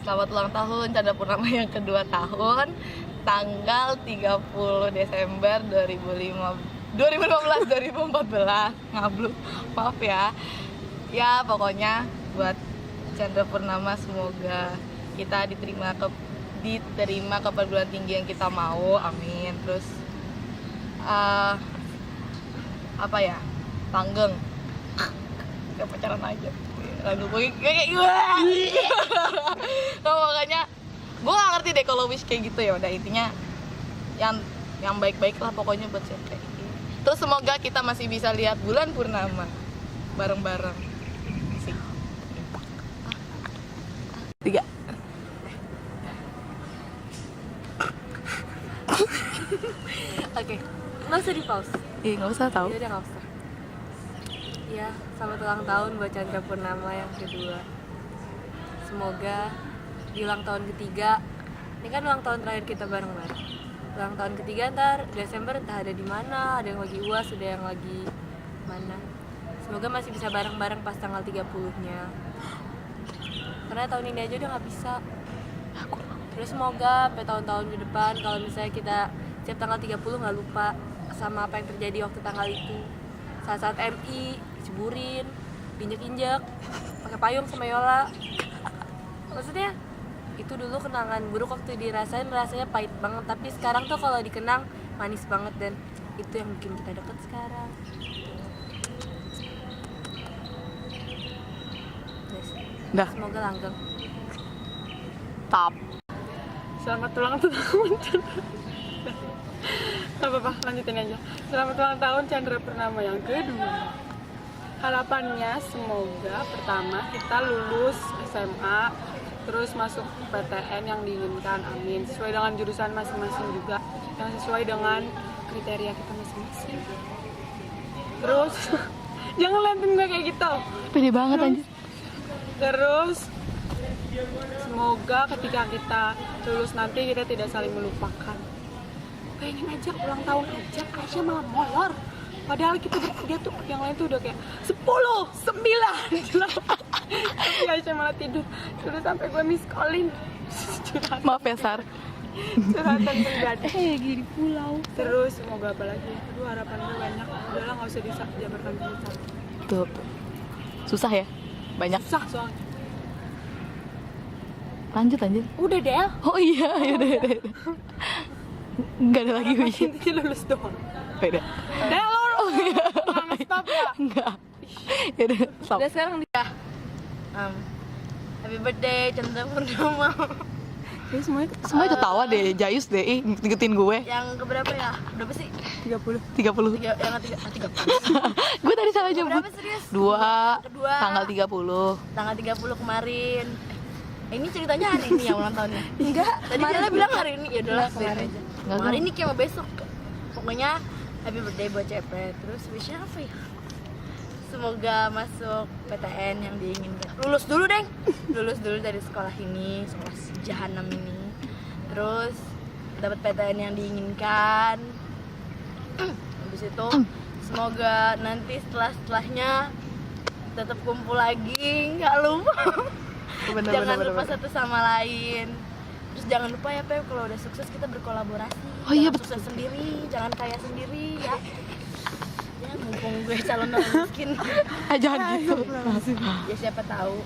Selamat ulang tahun Chandra Purnama yang kedua tahun, tanggal 30 Desember 2014. Ngablu, maaf ya. Ya pokoknya buat Chandra Purnama semoga kita diterima ke perguruan tinggi yang kita mau, amin. Terus apa ya, langgeng kayak pacaran aja, langgeng kayak gue. Nah, makanya gue gak ngerti deh kalau wish kayak gitu. Ya udah, intinya yang baik-baik lah pokoknya buat siapa. Terus semoga kita masih bisa lihat bulan purnama bareng-bareng sih. 3 Oke, nggak usah di pause. nggak usah tahu. Udah nggak usah. Ya, selamat ulang tahun buat Chandra Purnama yang kedua. Semoga di ulang tahun ketiga, ini kan ulang tahun terakhir kita bareng-bareng. Ulang tahun ketiga ntar Desember entah ada di mana, ada yang lagi UAS, ada yang lagi mana. Semoga masih bisa bareng-bareng pas tanggal 30-nya. Karena tahun ini aja udah nggak bisa. Terus semoga sampai tahun-tahun ke depan kalau misalnya kita setiap tanggal 30 nggak lupa sama apa yang terjadi waktu tanggal itu. Saat-saat MI diceburin, diinjek-injek, pakai payung sama Yola. Maksudnya itu dulu kenangan buruk waktu dirasain, rasanya pahit banget. Tapi sekarang tuh kalau dikenang manis banget, dan itu yang bikin kita deket sekarang. Yes. Dah. Semoga langgeng. Top. Selamat ulang tahun Chandra. Gak apa-apa, lanjutin aja. Selamat ulang tahun Chandra Purnama yang kedua. Harapannya semoga pertama kita lulus SMA, terus masuk PTN yang diinginkan, amin. Sesuai dengan jurusan masing-masing juga, yang sesuai dengan kriteria kita masing-masing. Terus jangan liatin gue kayak gitu. Pede banget anjir. Terus semoga ketika kita lulus nanti kita tidak saling melupakan. Pengen aja ulang tahun aja, Aisyah malah molor. Padahal kita bertiga tuh, yang lain tuh udah kayak 10, 9 tapi Aisyah malah tidur sampai gue miss callin. Maaf ya Sar. Curhatan pribadi. Lagi di pulau. Terus semoga apa lagi? Aduh, harapan gue banyak. Udahlah, nggak usah dijabarkan kita. Tuh. Susah ya? Banyak. Susah soalnya. Lanjut anjir. Udah deh. Oh iya, yaudah. Enggak ada lagi wish. Intinya lulus doang. Beda. Deh lo. Oh iya. Stop ya. Enggak. Yaudah, stop. Udah sekarang dia. Happy birthday Chandra Purnama. Ini semuanya Semuanya ketawa deh, Jayus deh, ngegetin gue. Yang keberapa ya? Berapa sih? 30. 30. Yang ketiga. Gue tadi salah nyebut. Berapa serius? 2 Kedua. tanggal 30. Tanggal 30 kemarin. Ini ceritanya hari ini ya ulang tahunnya? Enggak. Tadi dia bilang hari ini. Ya udahlah kemarin aja. Kemarin ini kayak besok. Pokoknya happy birthday buat Cepet. Terus wishnya apa ya? Semoga masuk PTN yang diinginkan. Lulus dulu, Deng. Lulus dulu dari sekolah ini, sekolah jahanam ini. Terus dapat PTN yang diinginkan. Habis itu semoga nanti setelahnya tetap kumpul lagi, nggak lupa. Jangan lupa satu sama lain. Terus jangan lupa ya Pep, kalau udah sukses kita berkolaborasi. Oh iya, Jangan sukses sendiri, jangan kaya sendiri ya. Ya mumpung gue calon orang miskin. Jangan gitu. Ya siapa tahu.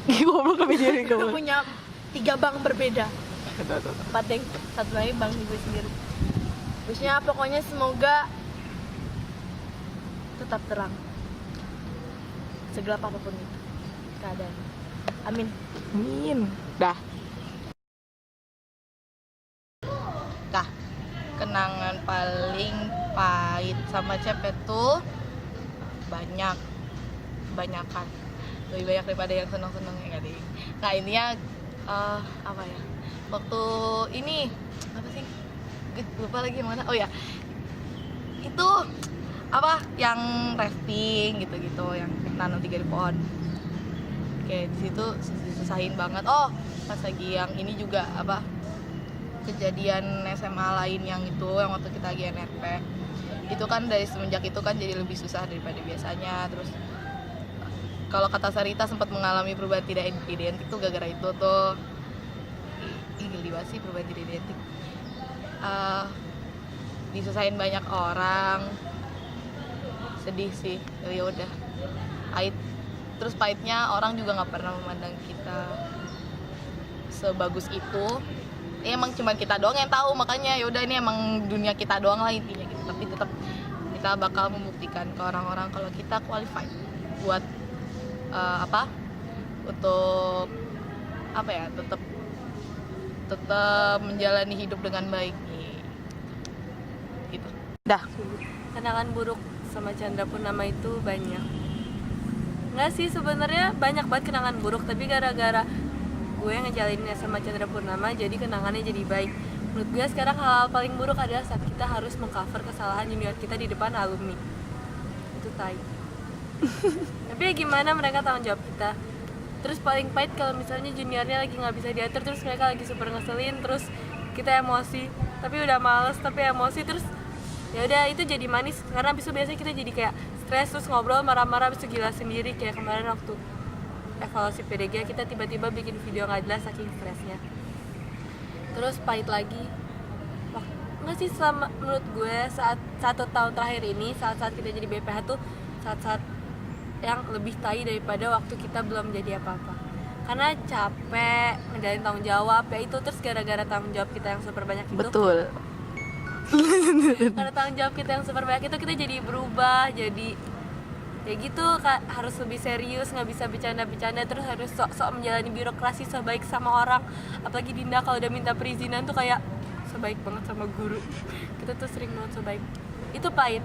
Goblok kami jadi Kita goblok. punya 3 bank berbeda. 4 Deng, satu lagi bank gue sendiri. Wishnya pokoknya semoga tetap terang, segelap apapun itu keadaan. Amin. Amin. Dah. Kenangan paling pahit sama Cepet tuh banyakan. Lebih banyak daripada yang seneng-seneng ya kali. Nah intinya apa ya? Waktu ini apa sih? Lupa lagi mana? Oh ya. Itu apa yang rafting gitu-gitu, yang nanam 3 di pohon. Kayak di situ susahin banget. Oh, pas lagi yang ini juga apa? Kejadian SMA lain yang itu, yang waktu kita lagi NRP. Itu kan dari semenjak itu kan jadi lebih susah daripada biasanya. Terus kalau kata Sarita sempat mengalami perubahan tidak identik tuh gara-gara itu tuh. Ih, geli banget sih perubahan tidak identik. Disusahin banyak orang, sedih sih. Ya udah, pahit. Terus pahitnya orang juga nggak pernah memandang kita sebagus itu. Ya, emang cuma kita doang yang tahu, makanya yaudah ini emang dunia kita doang lah intinya gitu. Tapi tetap kita bakal membuktikan ke orang-orang kalau kita qualified buat untuk tetap menjalani hidup dengan baik gitu. Dah. Kenangan buruk sama Chandra Purnama itu banyak. Nggak sih, sebenarnya banyak banget kenangan buruk, tapi gara-gara gue ngejalaninnya sama Chandra Purnama jadi kenangannya jadi baik. Menurut gue sekarang hal paling buruk adalah saat kita harus mengcover kesalahan junior kita di depan alumni. Itu tai. Tapi ya gimana, mereka tanggung jawab kita. Terus paling pahit kalau misalnya juniornya lagi nggak bisa diatur, terus mereka lagi super ngeselin, terus kita emosi, tapi udah males tapi emosi, terus ya udah itu jadi manis karena biasanya kita jadi kayak stres, terus ngobrol marah-marah, habis itu gila sendiri. Kayak kemarin waktu evaluasi PDG kita tiba-tiba bikin video nggak jelas saking stresnya. Terus pahit lagi nggak sih, selama menurut gue saat 1 tahun terakhir ini, saat-saat kita jadi BPH tuh saat-saat yang lebih tai daripada waktu kita belum jadi apa-apa, karena capek ngejalanin tanggung jawab ya itu. Terus gara-gara tanggung jawab kita yang super banyak itu, Betul. karena tanggung jawab kita yang super banyak itu, kita jadi berubah, jadi ya gitu Kak, harus lebih serius, nggak bisa bercanda-bercanda, terus harus sok-sok menjalani birokrasi sebaik sama orang. Apalagi Dinda kalau udah minta perizinan tuh kayak sebaik banget sama guru. Kita tuh sering banget sebaik. Itu pahit.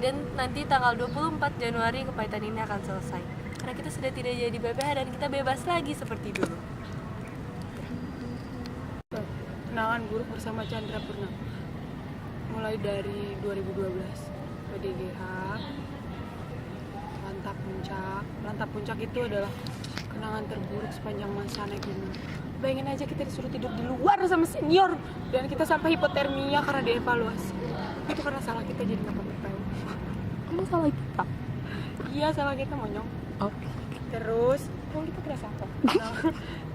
Dan nanti tanggal 24 Januari kepahitan ini akan selesai karena kita sudah tidak jadi BPH dan kita bebas lagi seperti dulu. Kenangan buruk bersama Chandra Purnama mulai dari 2012 PDGH, Lantap Puncak itu adalah kenangan terburuk sepanjang masa naik gunung. Bayangin aja kita disuruh tidur di luar sama senior dan kita sampai hipotermia karena dievaluasi. Itu karena salah kita jadi nggak PPL. Emang salah kita? Iya, salah kita, monyong. Oke. Terus kita kerasa apa?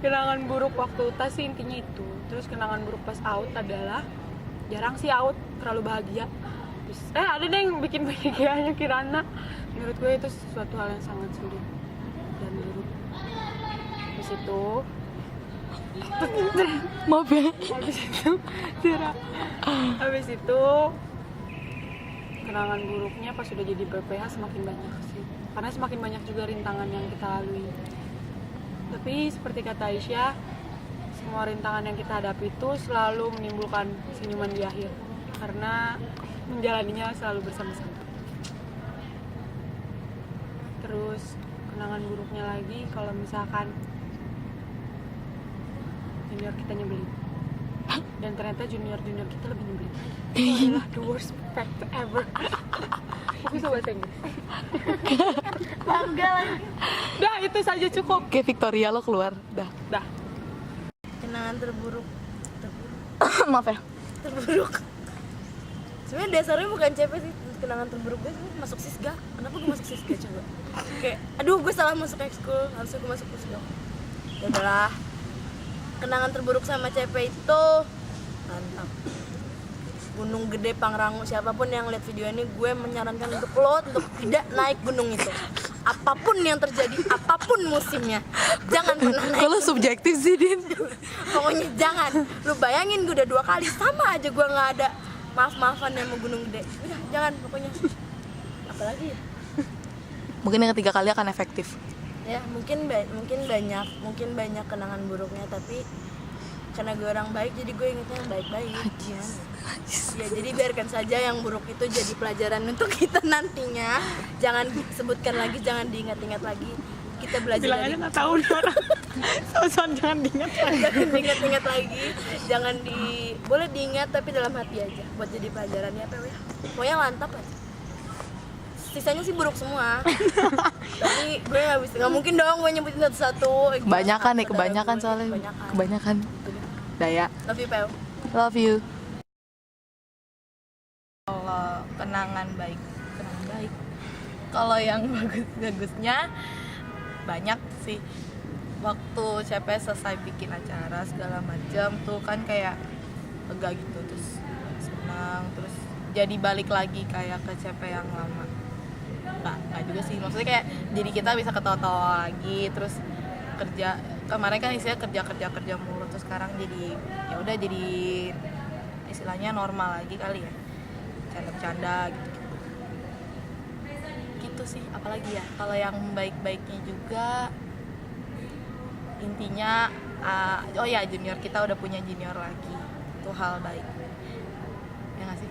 Kenangan buruk waktu UTAS sih intinya itu. Terus kenangan buruk pas out adalah jarang sih out, terlalu bahagia. Terus, ada deh yang bikin bahagianya Kirana. Menurut gue itu sesuatu hal yang sangat sulit dan buruk. Terus itu Maaf ya. habis itu kenangan buruknya pas sudah jadi BPH semakin banyak sih, karena semakin banyak juga rintangan yang kita lalui. Tapi seperti kata Aisyah, semua rintangan yang kita hadapi itu selalu menimbulkan senyuman di akhir karena menjalaninya selalu bersama-sama. Terus kenangan buruknya lagi kalau misalkan junior kita nyebelin, dan ternyata junior kita lebih nyebelin. Itu adalah the worst fact ever. Aku bisa bahasa Inggris. Bangga lagi. Dah, itu saja cukup. Oke, Victoria lo keluar. Dah. Kenangan terburuk. Maaf ya. Terburuk. Sebenarnya dasarnya bukan CP sih, kenangan terburuk gue masuk Sisga. Kenapa gue masuk Sisga coba? Kayak, aduh gue salah masuk ekskul, harusnya gue masuk Sisga. Ya udahlah. Kenangan terburuk sama CP itu mantap. Gunung Gede Pangrango, siapapun yang lihat video ini, gue menyarankan untuk lo untuk tidak naik gunung itu. Apapun yang terjadi, apapun musimnya, jangan pernah naik. Kalau subjektif sih, Din. Pokoknya jangan. Lu bayangin gue udah 2 kali sama aja gue nggak ada maaf-maafan yang mau Gunung Gede. Udah jangan pokoknya. Apalagi ya? Mungkin yang ketiga kali akan efektif. Ya mungkin banyak kenangan buruknya, tapi karena gue orang baik jadi gue ingetnya yang baik-baik. Ya jadi biarkan saja yang buruk itu jadi pelajaran untuk kita nantinya. Jangan sebutkan lagi, jangan diingat-ingat lagi. Kita belajar Bilang dari aja nggak tahu nih orang. Soal jangan diingat lagi. jangan diingat-ingat lagi, boleh diingat tapi dalam hati aja buat jadi pelajarannya apa ya. Pokoknya lantap aja. Sisanya sih buruk semua. Tapi gue nggak mungkin dong gue nyebutin satu-satu. Kebanyakan soalnya. Kebanyakan. Daya. Love you, Pel. Love you. Kalau kenangan baik. Kalau yang bagusnya banyak sih. Waktu CP selesai bikin acara segala macam tuh kan kayak lega gitu, terus senang, terus jadi balik lagi kayak ke CP yang lama. Nggak juga sih, maksudnya kayak jadi kita bisa ketawa-tawa lagi, terus kerja kemarin kan istilahnya kerja mulu, terus sekarang jadi ya udah jadi istilahnya normal lagi kali ya, bercanda gitu sih. Apalagi ya kalau yang baik-baiknya juga intinya oh ya, junior kita udah punya junior lagi, itu hal baik ya nggak sih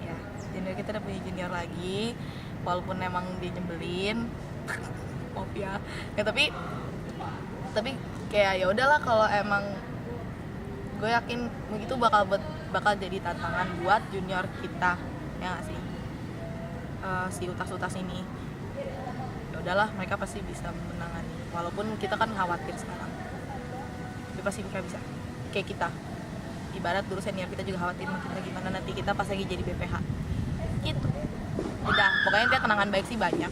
ya. Junior kita udah punya junior lagi walaupun emang dia nyebelin maaf ya, tapi kayak ya udahlah, kalau emang gue yakin begitu bakal jadi tantangan buat junior kita ya nggak sih. Si utas ini ya udahlah, mereka pasti bisa menangani walaupun kita kan khawatir sekarang, tapi pasti mereka bisa. Kayak kita, ibarat dulu senior kita juga khawatir kita gimana nanti kita pas lagi jadi BPH gitu. Udah, pokoknya dia kenangan baik sih banyak.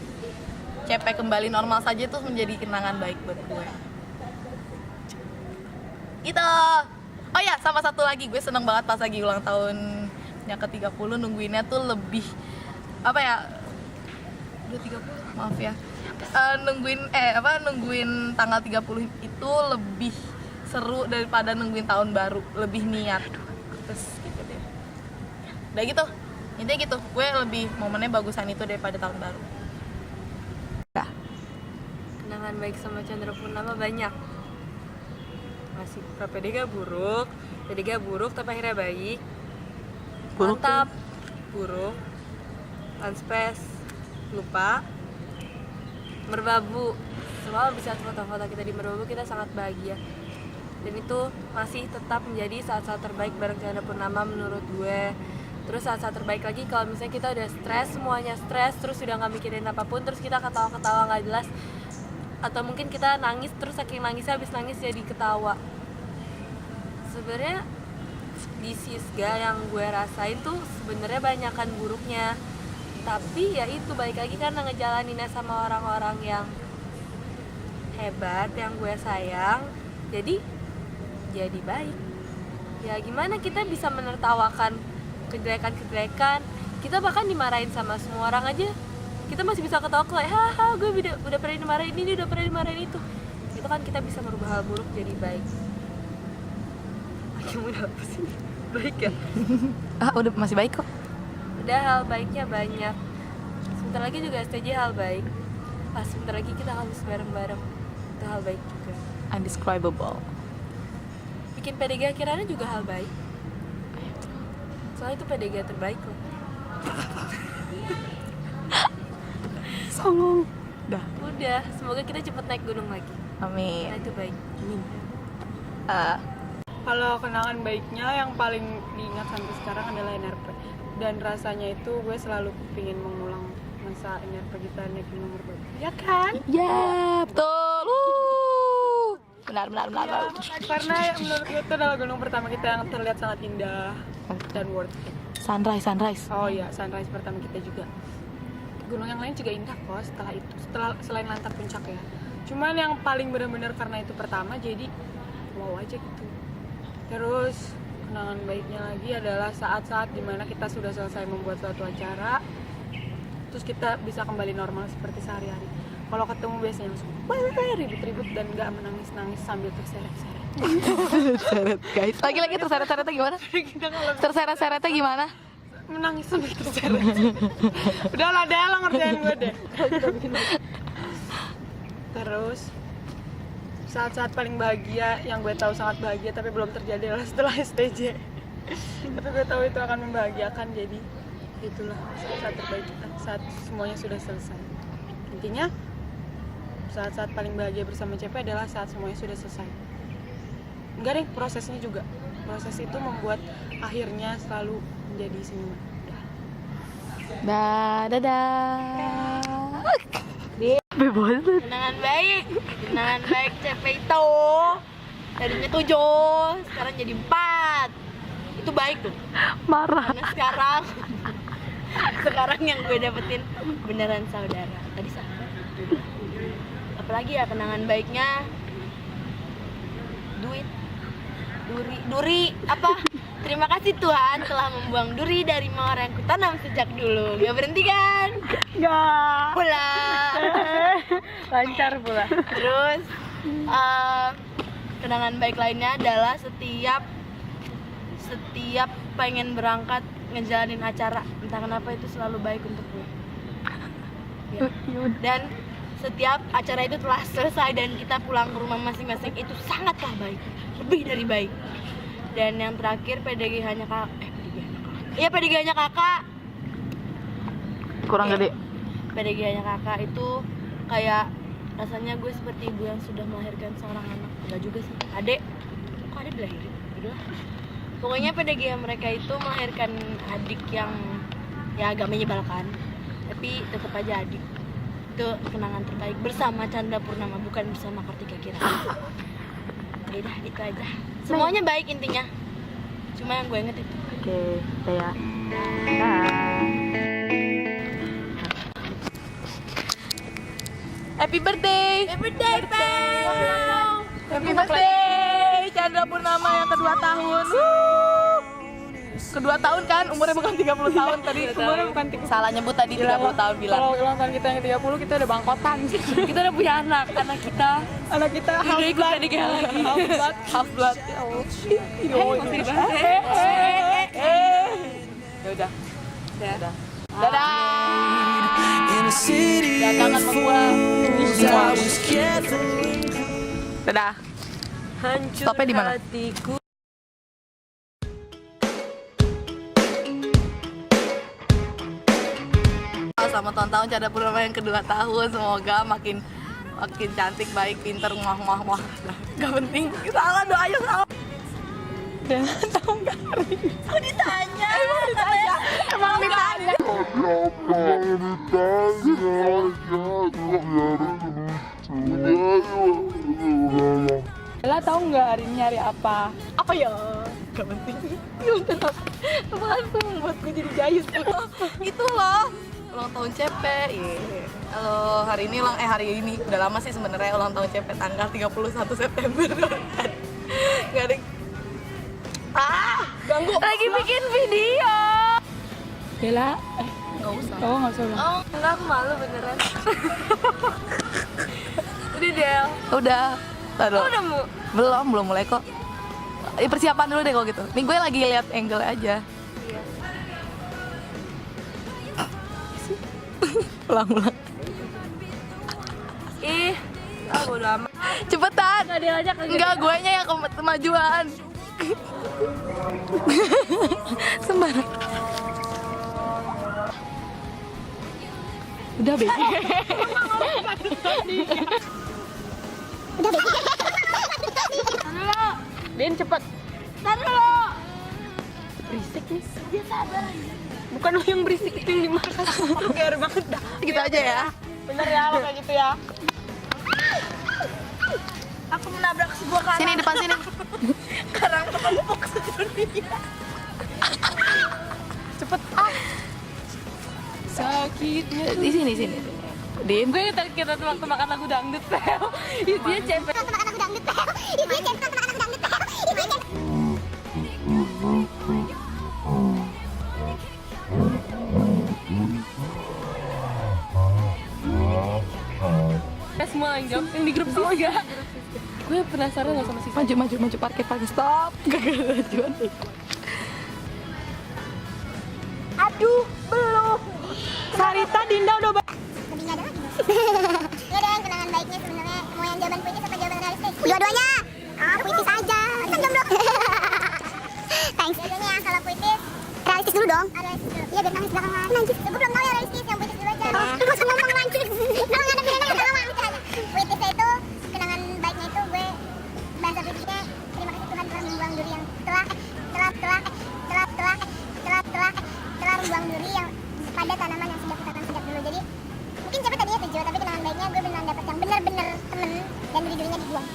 CP kembali normal saja tuh menjadi kenangan baik buat gue gitu. Oh ya, sama satu lagi, gue seneng banget pas lagi ulang tahunnya ke-30 nungguinnya tuh lebih apa ya, udah 30 maaf ya, nungguin tanggal 30 itu lebih seru daripada nungguin tahun baru, lebih niat. Terus gitu deh, udah gitu intinya gitu, gue lebih momennya bagusan itu daripada tahun baru. Kenangan baik sama Chandra Purnama banyak. Masih PDG buruk tapi akhirnya baik. Buruk Mantap, buruk, Lanspes, lupa, Merbabu. Semua bisa foto-foto kita di Merbabu, kita sangat bahagia. Dan itu masih tetap menjadi saat-saat terbaik bareng Chandra Purnama menurut gue. Terus saat-saat terbaik lagi kalau misalnya kita udah stres, semuanya stres, terus udah gak mikirin apapun, terus kita ketawa-ketawa gak jelas, atau mungkin kita nangis, terus saking nangisnya habis nangis jadi ketawa. Sebenarnya di Sisga yang gue rasain tuh sebenarnya banyakan buruknya, tapi ya itu balik lagi karena ngejalaninnya sama orang-orang yang hebat, yang gue sayang, jadi baik. Ya gimana kita bisa menertawakan kejelekan-kejelekan, kita bahkan dimarahin sama semua orang aja kita masih bisa ketawa kayak haha gue udah pernah dimarahin ini, udah pernah dimarahin itu kan kita bisa merubah hal buruk jadi baik. Kamu udah apa sih? Baik ya? Udah masih baik kok. Udah, hal baiknya banyak. Sebentar lagi juga STJ hal baik. Pas sebentar lagi kita harus bareng-bareng, itu hal baik juga. Undescribable. Bikin PDG akhirnya juga hal baik. Soalnya itu PDG terbaik loh. Songong. Udah, semoga kita cepet naik gunung lagi. Amin. Nah itu baik. Kalau kenangan baiknya yang paling diingat sampai sekarang adalah NRP. Dan rasanya itu gue selalu pingin mengulang masa NRP kita naik gunung Merbabu. Ya kan? Ya, betul. Benar. Ya, karena menurut gue itu adalah gunung pertama kita yang terlihat sangat indah dan worth it. Sunrise. Oh iya, sunrise pertama kita juga. Gunung yang lain juga indah kok selain Lantak Puncak ya. Cuman yang paling benar-benar karena itu pertama jadi wow aja gitu. Terus kenangan baiknya lagi adalah saat-saat dimana kita sudah selesai membuat suatu acara, terus kita bisa kembali normal seperti sehari-hari. Kalau ketemu biasanya langsung ribut-ribut dan gak menangis-nangis sambil terseret-seret. Terseret guys. Lagi-lagi terseret-seretnya gimana? Terseret-seretnya gimana? Menangis sambil terseret. Udah lah deh, lo ngerjain gue deh. Terus saat-saat paling bahagia yang gue tahu sangat bahagia tapi belum terjadi adalah setelah STJ. Tapi gue tahu itu akan membahagiakan, jadi itulah saat terbaik kita saat semuanya sudah selesai. Intinya saat-saat paling bahagia bersama CP adalah saat semuanya sudah selesai. Enggak deh, prosesnya juga. Proses itu membuat akhirnya selalu menjadi senyuman. Dadah. Bebas. Kenangan baik CP itu tadinya 7, sekarang jadi 4. Itu baik tuh. Marah. Karena sekarang yang gue dapetin beneran saudara. Tadi sahabat. apalagi ya kenangan baiknya duri apa? Terima kasih Tuhan telah membuang duri dari mawar yang kutanam sejak dulu. Gak berhenti kan? Enggak. Pula. Lancar pula. Terus kenangan baik lainnya adalah setiap pengen berangkat ngejalanin acara, entah kenapa itu selalu baik untuk gue. Ya. Dan setiap acara itu telah selesai dan kita pulang ke rumah masing-masing itu sangatlah baik, lebih dari baik. Dan yang terakhir PDGH-nya kakak. Iya, PDGH-nya kakak. Kurang gede. PDGH-nya kakak itu kayak rasanya gue seperti ibu yang sudah melahirkan seorang anak. Enggak juga sih. Adek. Kok adek dilahirin? Udahlah. Pokoknya PDGH mereka itu melahirkan adik yang ya agak menyebalkan. Tapi tetap aja adik. Itu kenangan terbaik bersama Chandra Purnama, bukan bersama Kartika Kirana. Ya udah, itu aja. Semuanya baik intinya. Cuma yang gue inget itu. Oke, ya. Happy birthday. Happy birthday, Peng! Happy birthday Chandra Purnama yang kedua tahun. Kedua tahun kan, umurnya bukan 30 tahun tadi. Umurnya bukan 30. Salah nyebut tadi 30 tahun bilang. Kalau ulang tahun kita yang 30 kita udah bangkotan. Kita udah punya anak kita Anak kita half udah ikut blood. PDGH lagi. Half blood. Ya Allah. Masih dibahas. Ya udah. Dadah. Dadah. In a city Jangan of sama fools, gua. I was careful. Dadah. Hancur Stopnya di mana? hatiku. Selamat ulang tahun Chandra Purnama yang kedua tahun. Semoga makin cantik, baik, pinter, muah. Gak penting. Salah doanya salah. Tahu nggak? Aku ditanya. Emang ditanya. Bella tahu nggak hari ini hari apa? Apa ya? Gak penting. Apaan tuh membuat gue jadi jayus. Itu loh. Ulang tahun CP. Halo, hari ini udah lama sih sebenarnya ulang tahun CP tanggal 31 September. Gak ada. Ganggu. Lagi bikin video. Bella, Gak usah. nggak usah ulang. Oh, enggak, aku malu beneran. Udah, Del. Udah. Taruh. Oh, udah mau. Belum mulai kok. Persiapan dulu deh kalau gitu. Nih gue lagi lihat angle aja. Ulang. Ih, bodo amat. Cepetan. Enggak, Del aja kagak. Enggak, guenya yang kemajuan. Sembarang. Udah, Be. Din cepet. Taruh. Berisik nih. Dia sabar. Bukan lu yang berisik, itu yang dimakan. Biar banget dah. Gitu aja ya. Bener ya lo kayak gitu ya. Aku menabrak sebuah karang. Sini depan sini. Karang tertumpuk sedunia. Cepet. Sakitnya. Di sini. Din. Gue inget kita tuh waktu makan lagu dangdut Pel. Itu dia cepet. Semua yang jawab yang di grup Siska. Gue penasaran gak sama Siska. Maju parkir stop. Gak ada tujuan. Aduh, belum. Sarita Dinda udah Lebih nggak ada lagi. Ya dan kenangan baiknya sebenarnya mau yang jawaban puitis apa jawaban realistis? Dua-duanya. Puitis aja. Kan jomblo. Thanks. Dua-duanya kalau puitis realistis dulu dong. Realistis dulu. Iya biar nangis belakangan. Nancis. Gue belum tahu yang realistis, yang puitis dulu aja. Lu gak usah ngomong nancis. Kalau nggak ada pilihannya kata lama gitu aja. Puitisnya itu kenangan baiknya itu gue bahasa puitisnya terima kasih Tuhan telah membuang duri yang telah membuang duri yang pada tanaman yang sudah kutanam sejak dulu. Jadi mungkin cepet tadinya 7, tapi kenangan baiknya gue beneran dapet yang bener-bener temen dan duri-durinya dibuang.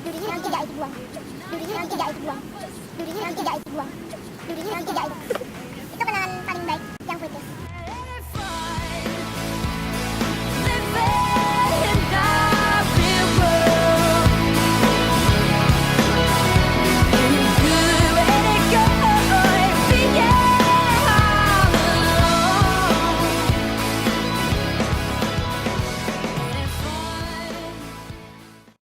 Durinya yang tidak itu buang. Durinya yang tidak itu buang. Durinya yang tidak itu buang. Durinya yang tidak itu.